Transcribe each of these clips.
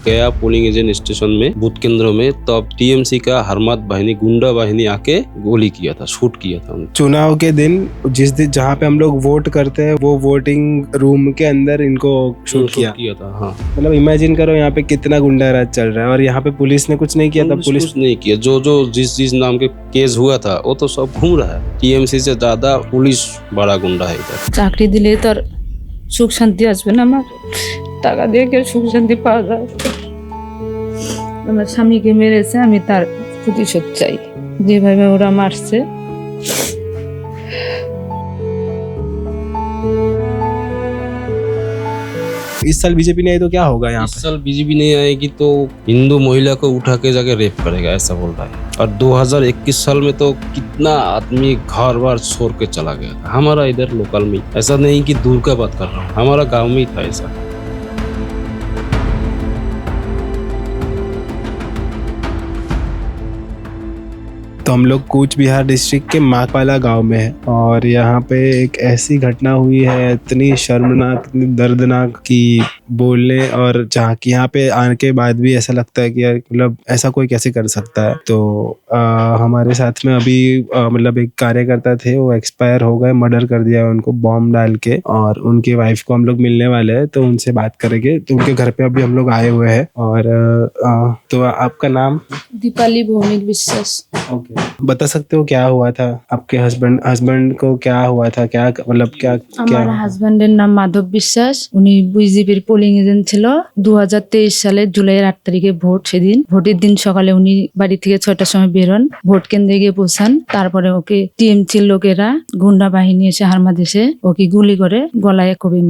गया polling agent station में booth केंद्रों में, तब टीएमसी का हरमत बाहिनी गुंडा बाहिनी आके गोली किया था, शूट किया था उनको। चुनाव के दिन जिस दिन जहाँ पे हम लोग वोट करते हैं वो वोटिंग रूम के अंदर इनको शूट किया था। हाँ, मतलब इमेजिन करो यहाँ पे कितना गुंडा राज चल रहा है और यहाँ पे पुलिस ने कुछ नहीं किया था। पुलिस कुछ नहीं किया। जो जिस नाम के केस हुआ था वो तो सब घूम रहा है। टीएमसी से ज्यादा पुलिस बड़ा गुंडा है इधर। চাকরি দিলে তো আর সুখ শান্তি আসবে না, আমার টাকা দিয়ে কেউ সুখ শান্তি পাওয়া যায়। আমার স্বামীকে মেরেছে, আমি তার প্রতিশোধ চাই, যেভাবে ওরা মারছে। इस साल बीजेपी नहीं आई तो क्या होगा यहाँ इस पे? साल बीजेपी नहीं आएगी तो हिंदू महिला को उठा के जाके रेप करेगा, ऐसा बोल रहा है। और 2021 साल में तो कितना आदमी घर बार छोड़ के चला गया था। हमारा इधर लोकल में, ऐसा नहीं कि दूर का बात कर रहा हूँ, हमारा गाँव में ही था ऐसा। तो हम लोग कूच बिहार डिस्ट्रिक्ट के माकपाला गांव में है और यहाँ पे एक ऐसी घटना हुई है, इतनी शर्मनाक, इतनी दर्दनाक कि बोलने और जहाँ की यहाँ पे आने के बाद भी ऐसा लगता है कि यार मतलब ऐसा कोई कैसे कर सकता है। तो हमारे साथ में अभी मतलब एक कार्यकर्ता थे, वो एक्सपायर हो गए, मर्डर कर दिया उनको बॉम्ब डाल के, और उनकी वाइफ को हम लोग मिलने वाले हैं तो उनसे बात करेंगे। तो उनके घर पे अभी हम लोग आए हुए हैं। और तो आपका नाम? दीपाली भौमिक विश्वास। ओके, बता सकते हो क्या हुआ था? आपके हस्बैंड को क्या हुआ था? क्या मतलब क्या আমার হাজবেন্ডের নাম মাধব বিশ্বাস। উনি বিজেপির পোলিং এজেন্ট ছিল। 2023 সালে জুলাইয়ের 8 তারিখে ভোট। সেদিন ভোটের দিন সকালে উনি বাড়ি থেকে 6টার সময় বের হন, ভোট কেন্দ্রে গিয়ে পৌঁছান। তারপরে ওকে টিএমসির লোকেরা গুন্ডা বাহিনী এসে হারমাদেশে ওকে গুলি করে গলায় খুবই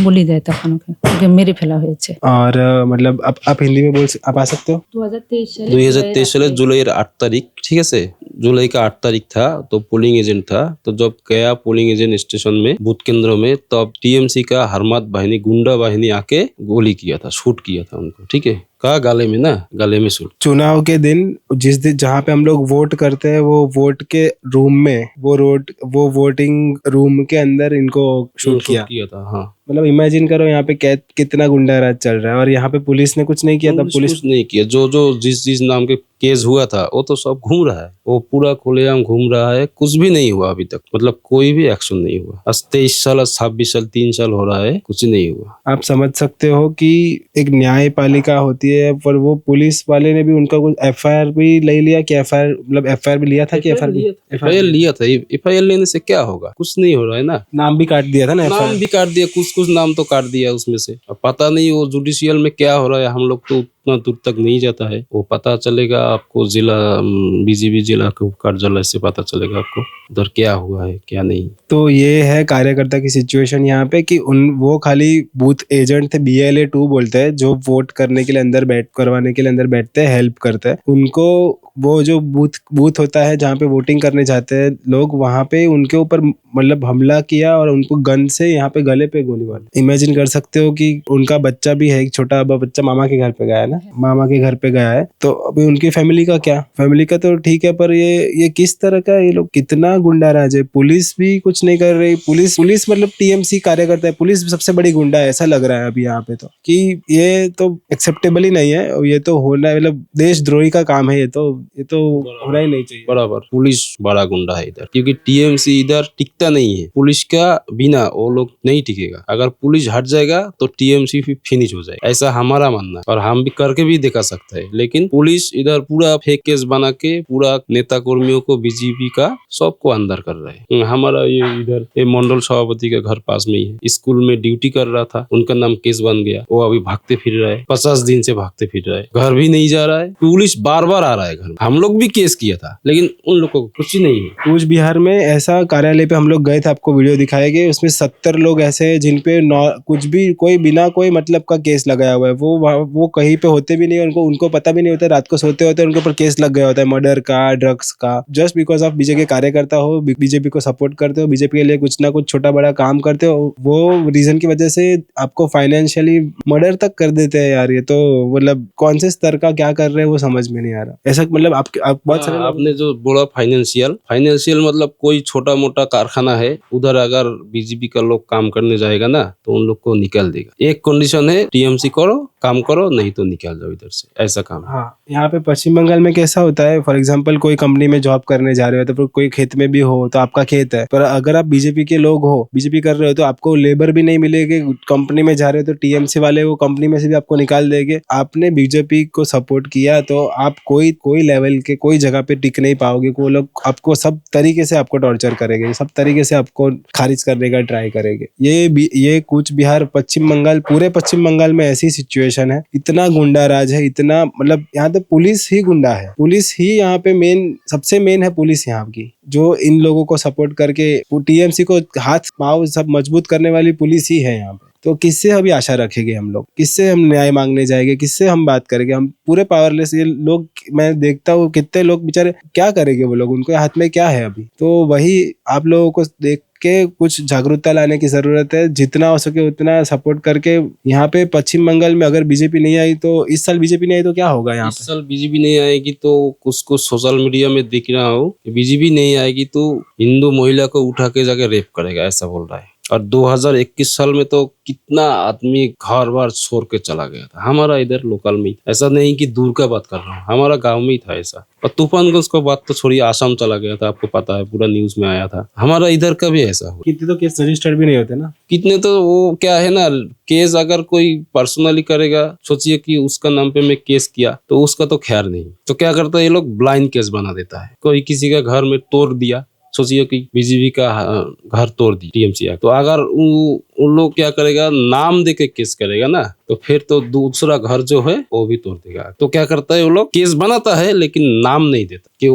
বলি দেয়। তখন ওকে মেরে ফেলা হয়েছে। और मतलब आप हिंदी में आप आ सकते हो? 2023 साल जुलाई 8 तारीख, ठीक है, जुलाई का 8 तारीख था, तो पोलिंग एजेंट था। तो जब गया पोलिंग एजेंट स्टेशन में बूथ केंद्रों में, तब टीएमसी का हरमत बाहिनी गुंडा बाहिनी आके गोली किया था, शूट किया था उनको। ठीक है, कहा गाले में ना, गाले में शूट। चुनाव के दिन जिस दिन जहाँ पे हम लोग वोट करते हैं वो वोट के रूम में वो वोटिंग रूम के अंदर इनको शूट किया था। हाँ, मतलब इमेजिन करो यहाँ पे कितना गुंडा राज चल रहा है और यहाँ पे पुलिस ने कुछ नहीं किया था। पुलिस नहीं किया। जो जिस नाम के केस हुआ था वो तो सब घूम रहा है, वो पूरा खुलेआम घूम रहा है। कुछ भी नहीं हुआ अभी तक, मतलब कोई भी एक्शन नहीं हुआ। आज 23 साल, 26 साल, 3 साल हो रहा है, कुछ नहीं हुआ। आप समझ सकते हो कि एक न्यायपालिका होती है, पर वो पुलिस वाले ने भी उनका कुछ एफआईआर भी ले लिया कि एफआईआर भी लिया था कि एफआईआर लिया था। एफआईआर लेने से क्या होगा? कुछ नहीं हो रहा है ना। नाम भी काट दिया था ना, नाम भी काट दिया, कुछ नाम तो काट दिया उसमें से। अब पता नहीं वो जुडिशियल में क्या हो रहा है, हम लोग तो उतना दूर तक नहीं जाता है। वो पता चलेगा आपको जिला बीजेपी जिला के कार्यालय से पता चलेगा आपको उधर क्या हुआ है क्या नहीं। तो ये है कार्यकर्ता की सिचुएशन यहाँ पे कि वो खाली बूथ एजेंट थे, BLA 2 बोलते हैं, जो वोट करने के लिए करवाने के लिए अंदर बैठते हैं, हेल्प करते हैं उनको। वो जो बूथ होता है जहाँ पे वोटिंग करने जाते हैं लोग, वहाँ पे उनके ऊपर मतलब हमला किया और उनको गन से यहाँ पे गले पे गोली मारी। इमेजिन कर सकते हो कि उनका बच्चा भी है, एक छोटा बच्चा मामा के घर पे गया है ना, मामा के घर पे गया है। तो अभी उनकी फैमिली का क्या? फैमिली का तो ठीक है, पर ये किस तरह का, ये लोग कितना गुंडा राज है। पुलिस भी कुछ नहीं कर रही। पुलिस मतलब टीएमसी कार्यकर्ता है, पुलिस सबसे बड़ी गुंडा है, ऐसा लग रहा है अभी यहाँ पे। तो कि ये तो एक्सेप्टेबल ही नहीं है, ये तो होना मतलब देशद्रोही का काम है, ये तो होना ही नहीं चाहिए। बराबर पुलिस बड़ा गुंडा है इधर, क्योंकि टीएमसी इधर टिकता नहीं है। पुलिस का बिना वो लोग नहीं टिकेगा। अगर पुलिस हट जाएगा तो टीएमसी फिनिश हो जाएगा, ऐसा हमारा मानना है। और हम भी करके भी दिखा सकते हैं। लेकिन पुलिस इधर पूरा फेक केस बना के पूरा नेता कर्मियों को, बीजेपी का सबको अंदर कर रहा है। हमारा ये इधर ये मंडल सभापति का घर पास में ही है, स्कूल में ड्यूटी कर रहा था, उनका नाम केस बन गया। वो अभी भागते फिर रहा है, 50 दिन से भागते फिर रहा है, घर भी नहीं जा रहा है। पुलिस बार बार आ रहा है घर। हम लोग भी केस किया था लेकिन उन लोगों को कुछ ही नहीं है। कूच बिहार में ऐसा कार्यालय पे हम लोग गए थे, आपको वीडियो दिखाएंगे। उसमें 70 लोग ऐसे हैं जिन पे कुछ भी कोई बिना कोई मतलब का केस लगाया हुआ है। वो कहीं पे होते भी नहीं, उनको पता भी नहीं होता। रात को सोते होते उनके ऊपर केस लग गया होता है, मर्डर का, ड्रग्स का। जस्ट बिकॉज आप बीजेपी के कार्यकर्ता हो, बीजेपी को सपोर्ट करते हो, बीजेपी के लिए कुछ ना कुछ छोटा बड़ा काम करते हो, वो रीजन की वजह से आपको फाइनेंशियली मर्डर तक कर देते हैं। यार ये तो मतलब कौन से स्तर का क्या कर रहे हैं वो समझ में नहीं आ रहा। ऐसा मतलब आप बहुत सारे आपने जो बोला फाइनेंशियल मतलब कोई छोटा मोटा कारखाना है, उधर अगर बीजेपी का लोग काम करने जाएगा ना तो उन लोग को निकाल देगा। एक कंडीशन है, टीएमसी करो, काम करो, नहीं तो निकाल। निकाल जाओ इधर से, ऐसा काम है। हाँ, यहाँ पे पश्चिम बंगाल में कैसा होता है, फॉर एग्जांपल कोई कंपनी में जॉब करने जा रहे हो तो फिर कोई खेत में भी हो तो आपका खेत है, पर अगर आप बीजेपी के लोग हो, बीजेपी कर रहे हो, तो आपको लेबर भी नहीं मिलेगी। कंपनी में जा रहे हो तो टीएमसी वाले वो कंपनी में से भी आपको निकाल देंगे। आपने बीजेपी को सपोर्ट किया तो आप कोई लेवल के कोई जगह पे टिक नहीं पाओगे। वो लोग आपको सब तरीके से आपको टॉर्चर करेंगे, सब तरीके से आपको खारिज करने का ट्राई करेंगे। ये कूच बिहार, पश्चिम बंगाल, पूरे पश्चिम बंगाल में ऐसी सिचुएशन है, इतना गुंडा राज है, इतना मतलब यहाँ तो पुलिस ही गुंडा है। पुलिस ही यहाँ पे सबसे मेन है पुलिस यहाँ की, जो इन लोगों को सपोर्ट करके टीएमसी को हाथ पाँव सब मजबूत करने वाली पुलिस ही है यहाँ पे। तो किससे अभी आशा रखेंगे हम लोग, किससे हम न्याय मांगने जाएंगे, किससे हम बात करेंगे? हम पूरे पावरलेस। ये लोग, मैं देखता हूँ कितने लोग बेचारे क्या करेंगे वो लोग, उनके हाथ में क्या है अभी। तो वही आप लोगों को देख के कुछ जागरूकता लाने की जरूरत है, जितना हो सके उतना सपोर्ट करके। यहाँ पे पश्चिम बंगाल में अगर बीजेपी नहीं आई तो इस साल बीजेपी नहीं आई तो क्या होगा यहाँ इस साल बीजेपी नहीं आएगी तो कुछ सोशल मीडिया में दिख रहा हो, बीजेपी नहीं आएगी तो हिंदू महिला को उठा के जाके रेप करेगा, ऐसा बोल रहा है। और 2021 साल में तो कितना आदमी घर बार छोड़ के चला गया था, हमारा इधर लोकल में। ऐसा नहीं कि दूर का बात कर रहा हूँ, हमारा गांव में ही था ऐसा। और तूफानगंज का बात तो छोड़िए, आसाम चला गया था, आपको पता है, पूरा न्यूज में आया था। हमारा इधर का भी ऐसा हुआ। कितने तो केस रजिस्टर्ड भी नहीं होते ना, कितने तो वो क्या है ना, केस अगर कोई पर्सनली करेगा, सोचिए कि उसका नाम पे मैं केस किया तो उसका तो खैर नहीं, तो क्या करता है ये लोग, ब्लाइंड केस बना देता है। कोई किसी का घर में तोड़ दिया, सोचिए कि बीजेपी का घर तोड़ दी टीएमसी, तो अगर उन लोग क्या करेगा, नाम देके केस करेगा ना, तो फिर तो दूसरा घर जो है वो भी तोड़ देगा। तो क्या करता है वो लोग, केस बनाता है लेकिन नाम नहीं देता कि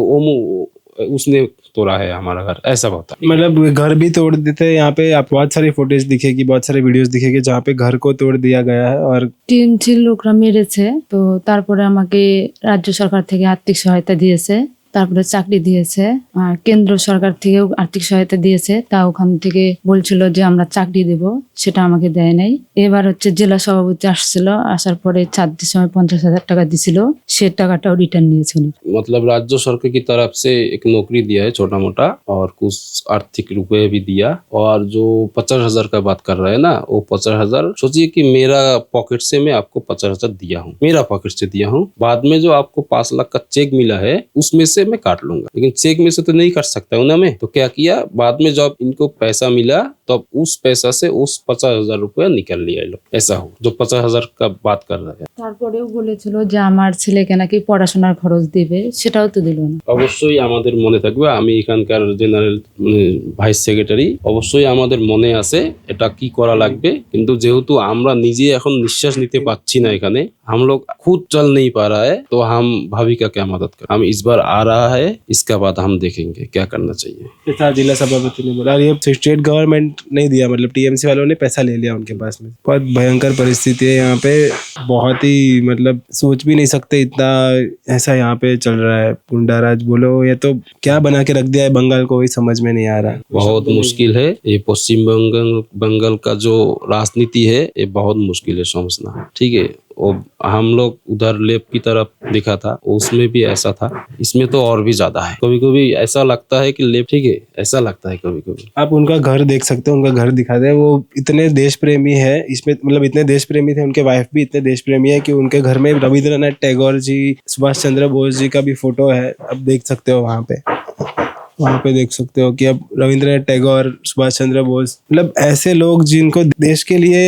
उसने तोड़ा है हमारा घर, ऐसा होता है। मतलब घर भी तोड़ देते हैं। यहाँ पे आप बहुत सारी फुटेज दिखेगी, बहुत सारे वीडियोस दिखेगी जहाँ पे घर को तोड़ दिया गया है। और টিএমসির লোকরা মেরেছে, তো তারপরে আমাকে রাজ্য সরকার থেকে আর্থিক সহায়তা দিয়েছে, তারপরে চাকরি দিয়েছে, আর কেন্দ্র সরকার থেকেও আর্থিক সহায়তা দিয়েছে। তা ওখান থেকে বলছিল যে আমরা চাকরি দেব, সেটা আমাকে দেয় নাই। এবার হচ্ছে জেলা সভাপতি আসছিল, আসার পরে ছাত্রীর সময় 50,000 টাকা দিছিল, সে টাকাটাও রিটার্ন নিয়েছে উনি। मतलब राज्य सरकार की तरफ से एक नौकरी दिया है छोटा मोटा, और कुछ आर्थिक रुपए भी दिया। और जो 50,000 का बात कर रहे हैं ना, वो 50,000 सोचिए कि मेरा पॉकेट से मैं आपको 50,000 दिया हूँ, मेरा पॉकेट से दिया हूँ। बाद में जो आपको 5 लाख का चेक मिला है उसमें से मैं काट लूंगा, लेकिन चेक में से तो नहीं काट सकता हूँ ना मैं। तो क्या किया, बाद में जब इनको पैसा मिला तब उस पैसा से उस 50,000 रुपया निकल लिया ये लोग, ऐसा हो। जो 50,000 का बात कर रहे हैं, তারপরেও বলেছিল যে আমার ছেলেকে নাকি পড়াশোনার খরচ দিবে, সেটাও তো দিল না। অবশ্যই আমাদের মনে থাকবে, আমি এখানকার জেনারেল ভাইস সেক্রেটারি, অবশ্যই আমাদের মনে আছে এটা কি করা লাগবে। কিন্তু যেহেতু আমরা নিজে এখন নিঃশ্বাস নিতে পারছি না এখানে, हम लोग खुद चल नहीं पा रहा है, तो हम भाभी का क्या मदद कर। हम इस बार आ रहा है, इसका बाद हम देखेंगे क्या करना चाहिए। ऐसा जिला सभापति ने बोला। और ये स्टेट गवर्नमेंट नहीं दिया, मतलब टीएमसी वालों ने पैसा ले लिया उनके पास में। बहुत भयंकर परिस्थिति है यहाँ पे, बहुत ही मतलब सोच भी नहीं सकते इतना ऐसा यहाँ पे चल रहा है। गुंडाराज बोलो या तो क्या बना के रख दिया है बंगाल को, वही समझ में नहीं आ रहा। बहुत मुश्किल है ये पश्चिम बंगाल का जो राजनीति है, ये बहुत मुश्किल है समझना, ठीक है। वो हम लोग उधर लेफ्ट की तरफ देखा था, उसमें भी ऐसा था, इसमें तो और भी ज्यादा है। कभी कभी ऐसा लगता है कि लेफ्ट, ठीक है, ऐसा लगता है कभी कभी। आप उनका घर देख सकते हो, उनका घर दिखा दे, वो इतने देश प्रेमी है इसमें, मतलब इतने देश प्रेमी थे, उनके वाइफ भी इतने देश प्रेमी है कि उनके घर में रविंद्रनाथ टैगोर जी, सुभाष चंद्र बोस जी का भी फोटो है। अब देख सकते हो वहाँ पे देख सकते हो कि अब रविंद्रनाथ टैगोर, सुभाष चंद्र बोस, मतलब ऐसे लोग जिनको देश के लिए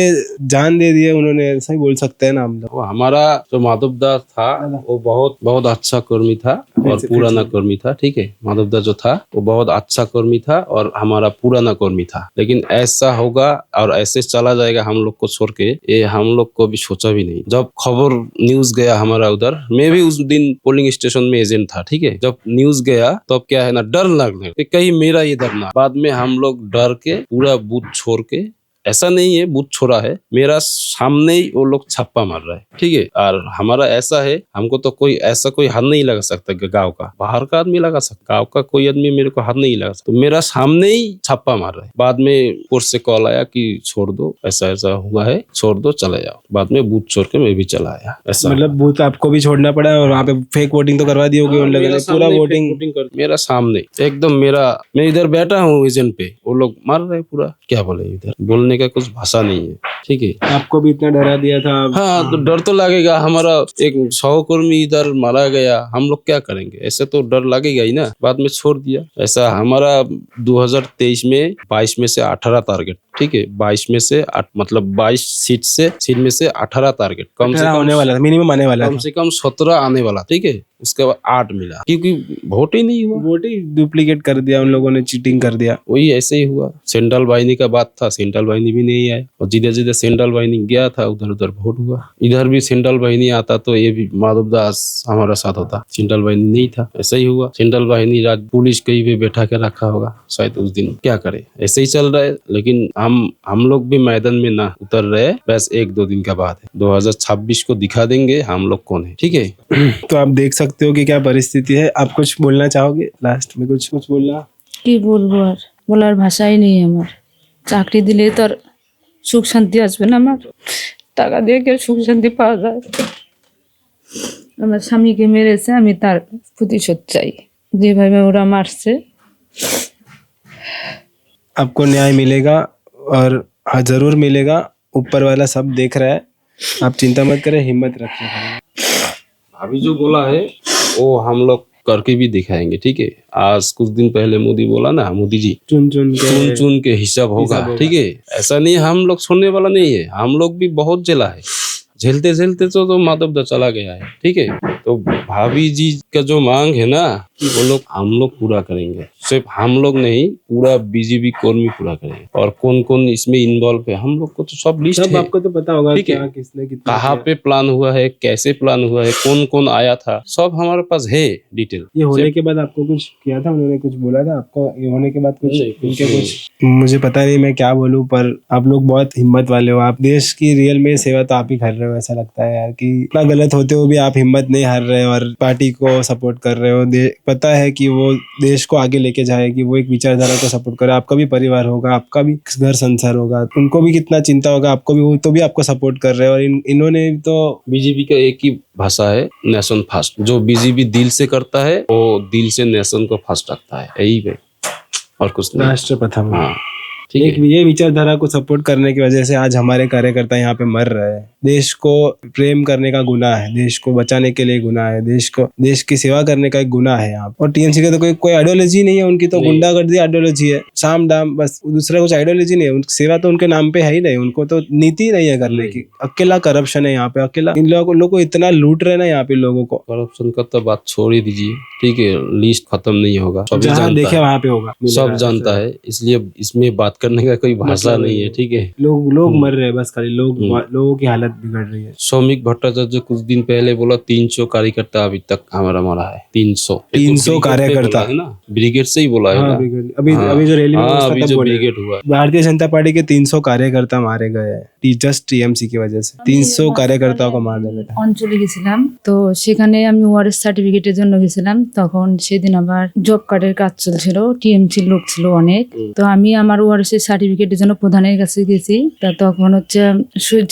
जान दे दिए उन्होंने, ऐसा ही बोल सकते हैं ना हम लोग। वो हमारा जो माधव दास था वो बहुत बहुत अच्छा कर्मी था और पुराना कर्मी था, ठीक है। माधव दास जो था वो बहुत अच्छा कर्मी था और हमारा पुराना कर्मी था। लेकिन ऐसा होगा और ऐसे चला जाएगा हम लोग को छोड़ के, ये हम लोग को भी सोचा भी नहीं। जब खबर न्यूज गया हमारा उधर, मैं भी उस दिन पोलिंग स्टेशन में एजेंट था, ठीक है। जब न्यूज गया तब क्या है ना, डर लगने कहीं मेरा ये डर ना। बाद में हम लोग डर के पूरा बूथ छोड़ के, ऐसा नहीं है बूथ छोड़ा है, मेरा सामने ही वो लोग छापा मार रहा है, ठीक है। और हमारा ऐसा है, हमको तो कोई ऐसा कोई हाथ नहीं लगा सकता, गांव का बाहर का आदमी लगा सकता, गांव का कोई आदमी मेरे को हाथ नहीं लगा सकता। तो मेरा सामने ही छापा मार रहा है। बाद में कोर्ट से कॉल आया कि छोड़ दो, ऐसा ऐसा हुआ है, छोड़ दो, चले जाओ। बाद में बूथ छोड़ के मैं भी चला आया। ऐसा मतलब बूथ आपको भी छोड़ना पड़ा और वहाँ पे फेक वोटिंग तो करवा दी होगी उन लोगों ने, पूरा वोटिंग मेरा सामने एकदम, मैं इधर बैठा हूँ एजेंट पे, वो लोग मार रहे पूरा, क्या बोले, इधर बोलने करने का कुछ भाषा नहीं है, ठीक है। आपको भी इतना डरा दिया था। हाँ, तो डर तो लगेगा। हमारा एक सहकर्मी इधर मारा गया, हम लोग क्या करेंगे? ऐसे तो डर लगेगा ही ना। बाद में छोड़ दिया। ऐसा हमारा 2023 में 22 में से 18 टारगेट, ठीक है। 22 में से मतलब 22 सीट में से 18 टारगेट, कम से कम होने वाला था, मिनिमम आने वाला कम था। से कम 17 आने वाला, ठीक है। उसके बाद 8 मिला, क्योंकि वोट ही नहीं हुआ। वोट ही डुप्लीकेट कर दिया उन लोगों ने, चीटिंग कर दिया। वही ऐसे ही हुआ। सेंट्रल वाहिनी का बात था, सेंट्रल वाहिनी भी नहीं आए, और जिधर जिधर सेंट्रल वाहिनी गया था उधर उधर वोट हुआ। इधर भी सेंट्रल वाहिनी आता तो ये भी माधव दास हमारा साथ होता। सेंट्रल वाहिनी नहीं था, ऐसा ही हुआ। सेंट्रल वाहिनी राज पुलिस कहीं भी बैठा के रखा होगा शायद उस दिन, क्या करे। ऐसे ही चल रहा है। लेकिन हम लोग भी मैदान में ना उतर रहे, बस 1-2 दिन का बात है। 2026 को दिखा देंगे हम लोग कौन है, ठीक है। तो आप देख सकते हो कि क्या परिस्थिति है। आप कुछ बोलना चाहोगे लास्ट में? कुछ बोलना? কি বলবো আর, বলার ভাষাই নেই আমার। চাকরি দিলে তো আর সুখ শান্তি আসবে না আমার। টাকা দিয়ে কি আর সুখ শান্তি পাওয়া যায়? আমার স্বামীকে মেরেছে, আমি তার প্রতিশোধ চাই, যেভাবে ওরা মারছে। आपको न्याय मिलेगा और हाँ जरूर मिलेगा। ऊपर वाला सब देख रहा है, आप चिंता मत करें, हिम्मत रखिए। अभी जो बोला है वो हम लोग करके भी दिखाएंगे, ठीक है। आज कुछ दिन पहले मोदी बोला ना, मोदी जी चुन चुन के हिसाब होगा, ठीक है। ऐसा नहीं, हम लोग छोड़ने वाला नहीं है। हम लोग भी बहुत झेला है, झेलते झेलते तो माधव दा चला गया है, ठीक है। तो भाभी जी का जो मांग है ना, वो लोग हम लोग पूरा करेंगे। सिर्फ हम लोग नहीं, पूरा बीजेपी कर्मी पूरा करेंगे। और कौन कौन इसमें इन्वॉल्व है, हम लोग को तो सब लिस्ट सब है। आपको तो पता होगा ठीक है। क्या किसने कितना कहाँ पे प्लान हुआ है, कैसे प्लान हुआ है, कौन कौन आया था, सब हमारे पास है डिटेल। ये होने के बाद आपको कुछ किया था उन्होंने? कुछ बोला था आपको ये होने के बाद? कुछ नहीं, कुछ उनके नहीं। कुछ मुझे पता नहीं मैं क्या बोलूं, पर आप लोग बहुत हिम्मत वाले हो। आप देश की रियल में सेवा तो आप ही कर रहे हो। ऐसा लगता है यार कि इतना गलत होते हुए भी आप हिम्मत नहीं हार रहे और पार्टी को सपोर्ट कर रहे हो। पता है कि वो देश को आगे लेके जाएगी, वो एक विचारधारा को सपोर्ट करे। आपका भी परिवार होगा, आपका भी घर संसार होगा, उनको भी कितना चिंता होगा आपको भी, वो तो भी आपको सपोर्ट कर रहे हैं। और इन्होंने तो बीजेपी का एक ही भाषा है, नेशन फर्स्ट। जो बीजेपी दिल से करता है वो दिल से नेशन को फर्स्ट रखता है, यही है और कुछ नहीं। राष्ट्र प्रथम। हाँ, ठीक एक है। ये विचारधारा को सपोर्ट करने की वजह से आज हमारे कार्यकर्ता यहाँ पे मर रहे हैं। देश को प्रेम करने का गुनाह है, देश को बचाने के लिए गुनाह है, देश की सेवा करने का एक गुनाह है यहाँ पे। और टीएमसी का तो कोई आइडियोलॉजी नहीं है, उनकी तो गुंडागर्दी आइडियोलॉजी है, साम दाम, बस दूसरा कुछ आइडियोलॉजी नहीं है। उनकी सेवा तो उनके नाम पे है ही नहीं, उनको तो नीति नहीं है करने की। अकेला करप्शन है यहाँ पे, अकेला इन लोगों को इतना लूट रहे ना यहाँ पे लोगों को। करप्शन का तो बात छोड़ ही दीजिए, ठीक है। लिस्ट खत्म नहीं होगा, सभी जहाँ जानता देखे है, वहाँ पे होगा, सब जानता है। इसलिए इसमें बात करने का कोई भाषा नहीं है, ठीक है। लोग मर रहे हैं, बस खाली लोगों की हालत बिगड़ रही है। सौमिक भट्टाचार्य कुछ दिन पहले बोला 300 कार्यकर्ता अभी तक हमारा मारा है। 300 कार्यकर्ता है ना, ब्रिगेड से ही बोला है हाँ, ना। अभी हाँ, अभी जो रैली में हाँ, उसका अभी तब जो बोले। ब्रिगेड हुआ, भारतीय जनता पार्टी के 300 कार्यकर्ता मारे गए हैं जस्ट टीएमसी की वजह से। 300 कार्यकर्ताओं को मार दिया। অঞ্চলে গেছিলাম, তো সেখানে আমি ওয়ারেস সার্টিফিকেটের জন্য গেছিলাম। তখন সেদিন আবার জব কার্ডের কাজ চলছিল, টিএমসির লোক ছিল অনেক। তো আমি আমার ওয়ারেস সার্টিফিকেটের জন্য প্রধানের কাছে গেছি। তা তখন হচ্ছে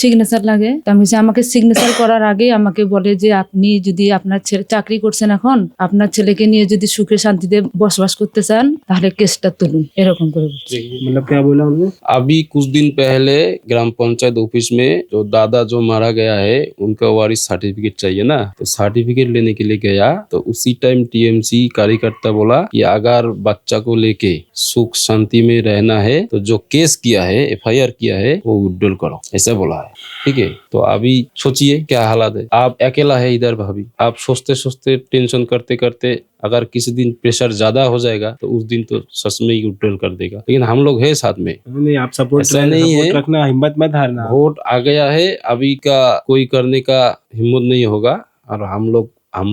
সিগনেচার লাগে। তো আমি বলছি, আমাকে সিগনেচার করার আগে আমাকে বলে যে আপনি যদি আপনার ছেলে চাকরি করছেন, এখন আপনার ছেলেকে নিয়ে যদি সুখে শান্তিতে বসবাস করতে চান তাহলে কেসটা তুলুন, এরকম করে বলছে। मतलब क्या बोला उन्होंने? अभी कुछ दिन पहले ग्राम पंचायत ऑफिस में जो दादा जो मारा गया है उनका वारिस सर्टिफिकेट चाहिए ना, तो सर्टिफिकेट लेने के लिए गया। तो उसी टाइम टीएमसी कार्यकर्ता बोला कि अगर बच्चा को लेके सुख शांति में रहना है तो जो केस किया है, एफआईआर किया है, वो विड्रॉल करो, ऐसा बोला है, ठीक है। तो अभी सोचिए क्या हालात है। आप अकेला है इधर भाभी, आप सोचते सोचते टेंशन करते करते अगर किसी दिन प्रेशर ज्यादा हो जाएगा तो उस दिन तो सच में ही विड्रॉल कर देगा। लेकिन हम लोग है साथ में, नहीं आप सपोर्ट ऐसा नहीं है। रखना, हिम्मत मत हारना। वोट आ गया है, अभी का कोई करने का हिम्मत नहीं होगा। और हम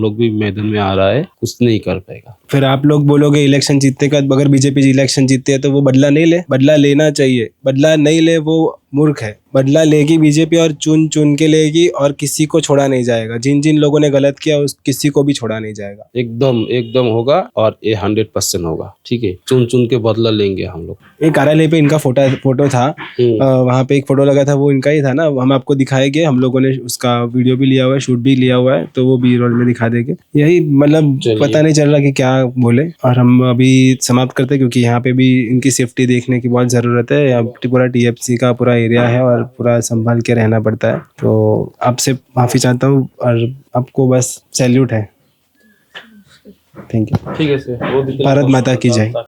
लोग भी मैदान में आ रहा है, कुछ नहीं कर पाएगा। फिर आप लोग बोलोगे इलेक्शन जीतने का, अगर बीजेपी इलेक्शन जीतती है तो वो बदला नहीं ले, बदला लेना चाहिए। बदला नहीं ले, वो मूर्ख है। बदला लेगी बीजेपी और चुन चुन के लेगी और किसी को छोड़ा नहीं जाएगा। जिन जिन लोगों ने गलत किया उस किसी को भी छोड़ा नहीं जाएगा। एकदम एकदम होगा और ये 100% होगा। ठीक है, चुन चुन के बदला लेंगे हम लोग। एक कार्यालय पे इनका फोटो था, वहाँ पे एक फोटो लगा था, वो इनका ही था ना। हम आपको दिखाएंगे, हम लोगों ने उसका वीडियो भी लिया हुआ है, शूट भी लिया हुआ है, तो वो बी रोल में दिखा देंगे। यही मतलब पता नहीं चल रहा कि क्या बोले। और हम अभी समाप्त करते हैं क्योंकि यहाँ पे भी इनकी सेफ्टी देखने की बहुत ज़रूरत है। यहाँ पूरा टीएफसी का पूरा एरिया है और पूरा संभाल के रहना पड़ता है। तो आपसे माफ़ी चाहता हूँ और आपको बस सैल्यूट है। Thank you. ठीक है सर, भारत माता की जय।